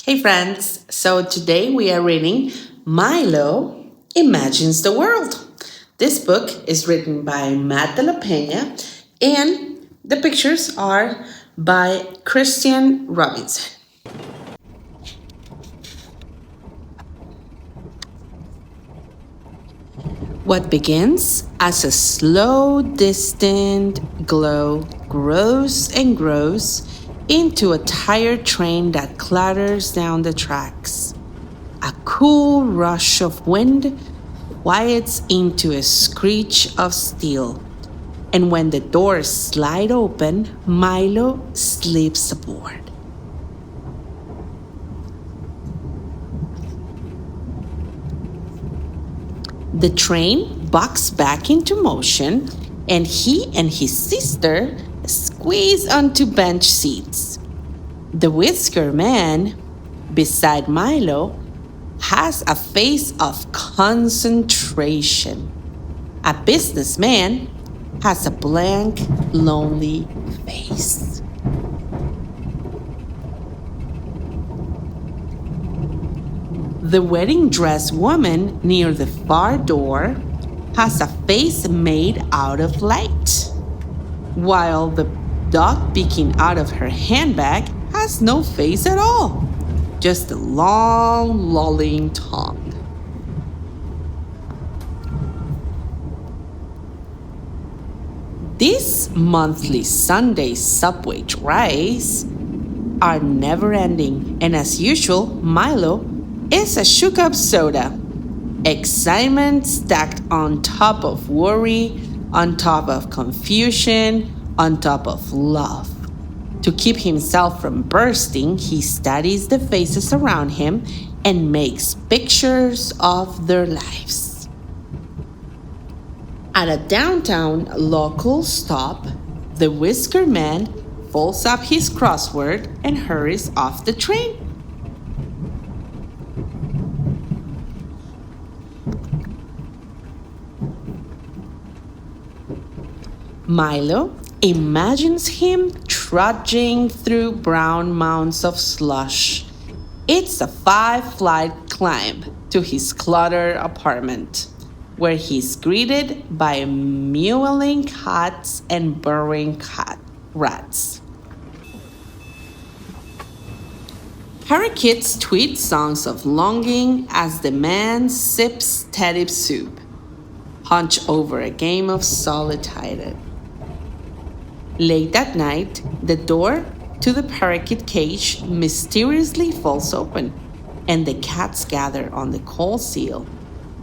Hey friends, so today we are reading Milo Imagines the World. This book is written by Matt de la Peña and the pictures are by Christian Robinson. What begins as a slow, distant glow grows and grows into a tired train that clatters down the tracks. A cool rush of wind quiets into a screech of steel, and when the doors slide open, Milo slips aboard. The train bucks back into motion, and he and his sister squeeze onto bench seats. The whisker man, beside Milo, has a face of concentration. A businessman has a blank, lonely face. The wedding dress woman near the far door has a face made out of light, while the dog peeking out of her handbag has no face at all, just a long, lolling tongue. These monthly Sunday subway rides are never ending, and as usual, Milo is a shook up soda. Excitement stacked on top of worry, on top of confusion, on top of love. To keep himself from bursting, he studies the faces around him and makes pictures of their lives. At a downtown local stop, the whisker man folds up his crossword and hurries off the train. Milo imagines him trudging through brown mounds of slush. It's a 5-flight climb to his cluttered apartment, where he's greeted by mewling cats and burrowing rats. Parakeets tweet songs of longing as the man sips teddy soup, hunched over a game of solitaire. Late at night, the door to the parakeet cage mysteriously falls open, and the cats gather on the coal sill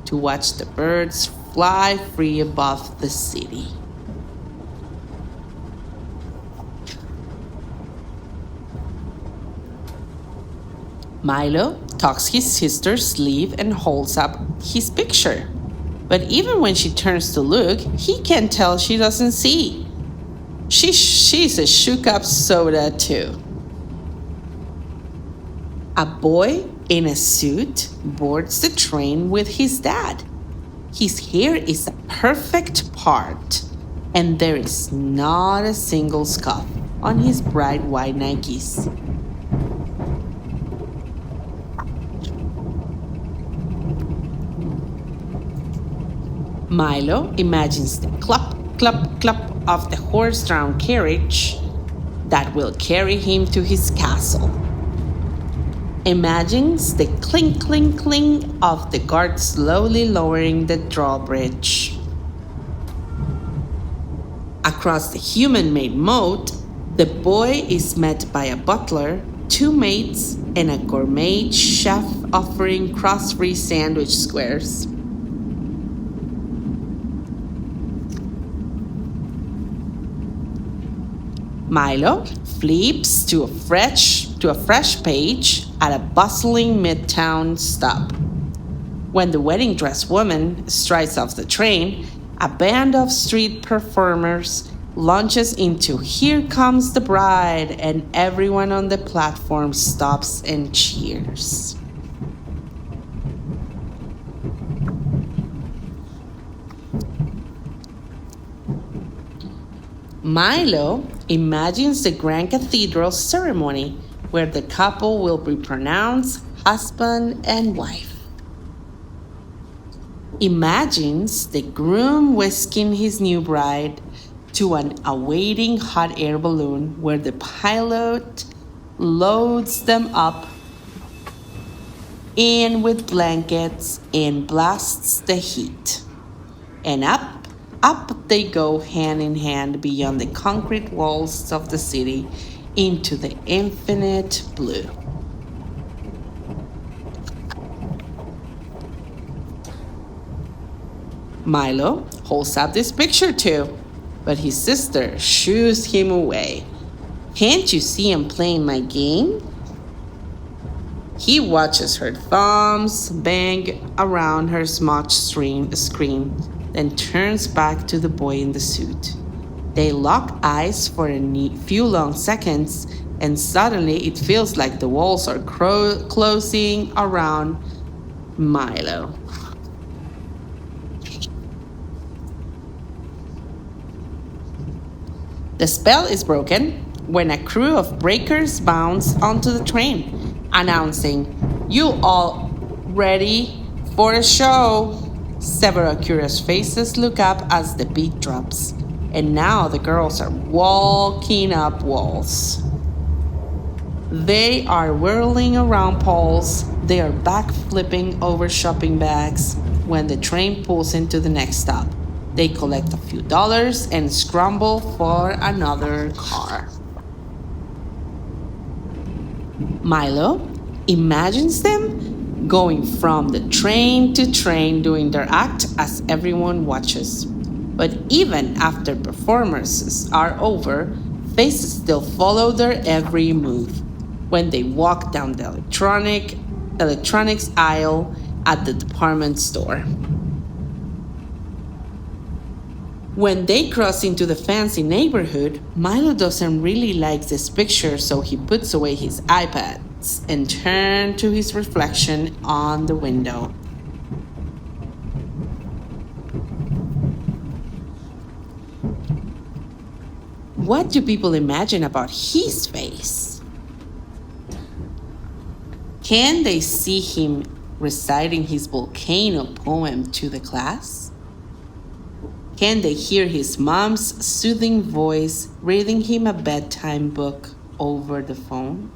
to watch the birds fly free above the city. Milo tucks his sister's sleeve and holds up his picture. But even when she turns to look, he can tell she doesn't see. She's a shook up soda too. A boy in a suit boards the train with his dad. His hair is a perfect part, and there is not a single scuff on his bright white Nikes. Milo imagines the clop, clop, clop of the horse-drawn carriage that will carry him to his castle. Imagines the clink, clink, clink of the guard slowly lowering the drawbridge. Across the human-made moat, the boy is met by a butler, 2 maids, and a gourmet chef offering cross-free sandwich squares. Milo flips to a fresh page at a bustling midtown stop. When the wedding dress woman strides off the train, a band of street performers launches into "Here Comes the Bride," and everyone on the platform stops and cheers. Milo imagines the Grand Cathedral ceremony where the couple will be pronounced husband and wife. Imagines the groom whisking his new bride to an awaiting hot air balloon where the pilot loads them up in with blankets and blasts the heat. And up they go hand in hand beyond the concrete walls of the city into the infinite blue. Milo holds up this picture too, but his sister shoos him away. Can't you see I'm playing my game? He watches her thumbs bang around her smudged screen, then turns back to the boy in the suit. They lock eyes for a few long seconds, and suddenly it feels like the walls are closing around Milo. The spell is broken when a crew of breakers bounce onto the train, announcing, "You all ready for a show?" Several curious faces look up as the beat drops, and now the girls are walking up walls. They are whirling around poles, they are backflipping over shopping bags when the train pulls into the next stop. They collect a few dollars and scramble for another car. Milo imagines them going from the train to train doing their act as everyone watches. But even after performances are over, faces still follow their every move when they walk down the electronics aisle at the department store. When they cross into the fancy neighborhood, Milo doesn't really like this picture, so he puts away his iPads and turns to his reflection on the window. What do people imagine about his face? Can they see him reciting his volcano poem to the class? Can they hear his mom's soothing voice reading him a bedtime book over the phone?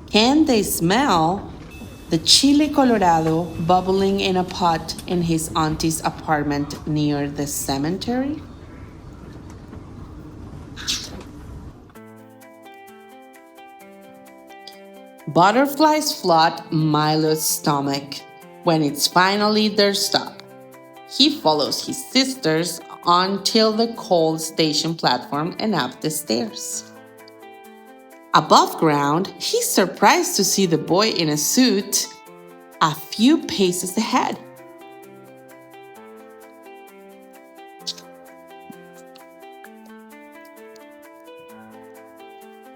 Can they smell the chile colorado bubbling in a pot in his auntie's apartment near the cemetery? Butterflies flood Milo's stomach when it's finally their stop. He follows his sisters until the cold station platform and up the stairs. Above ground, he's surprised to see the boy in a suit a few paces ahead.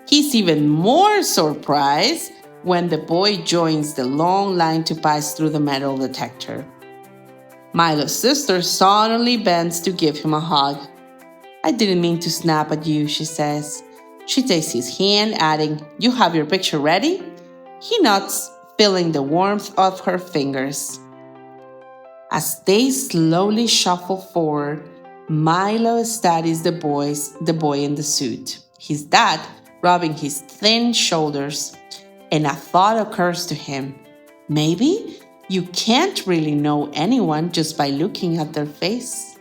He's even more surprised when the boy joins the long line to pass through the metal detector. Milo's sister suddenly bends to give him a hug. "I didn't mean to snap at you," she says. She takes his hand, adding, "You have your picture ready?" He nods, feeling the warmth of her fingers. As they slowly shuffle forward, Milo studies the boy in the suit, his dad rubbing his thin shoulders, and a thought occurs to him. Maybe you can't really know anyone just by looking at their face.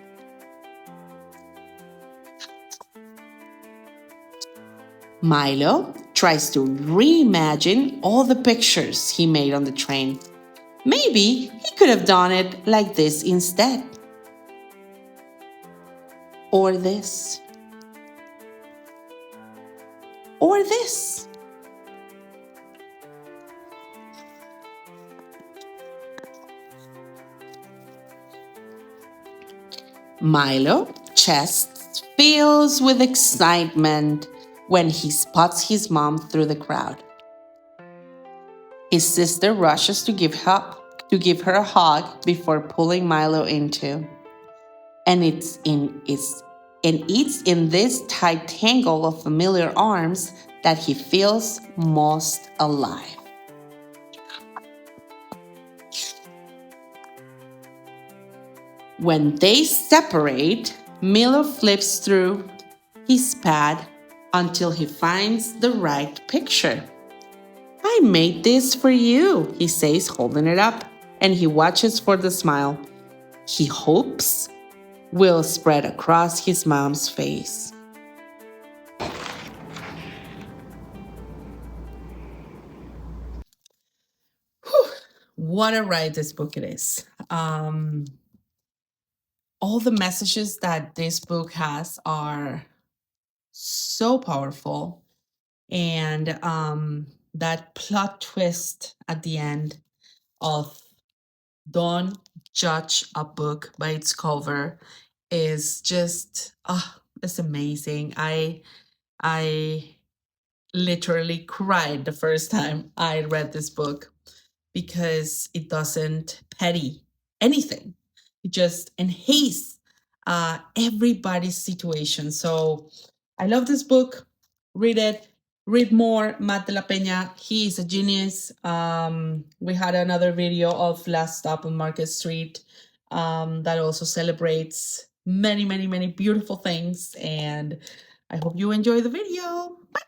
Milo tries to reimagine all the pictures he made on the train. Maybe he could have done it like this instead. Or this. Or this. Milo's chest fills with excitement when he spots his mom through the crowd. His sister rushes to give her a hug before pulling Milo into. And it's in this tight tangle of familiar arms that he feels most alive. When they separate, Milo flips through his pad until he finds the right picture. I made this for you, he says, holding it up, and he watches for the smile he hopes will spread across his mom's face. Whew, what a ride this book it is. All the messages that this book has are so powerful. And that plot twist at the end of don't judge a book by its cover is just it's amazing. I literally cried the first time I read this book because it doesn't petty anything. It just enhances everybody's situation. So I love this book. Read it. Read more. Matt de la Peña, he is a genius. We had another video of Last Stop on Market Street that also celebrates many, many, many beautiful things. And I hope you enjoy the video. Bye.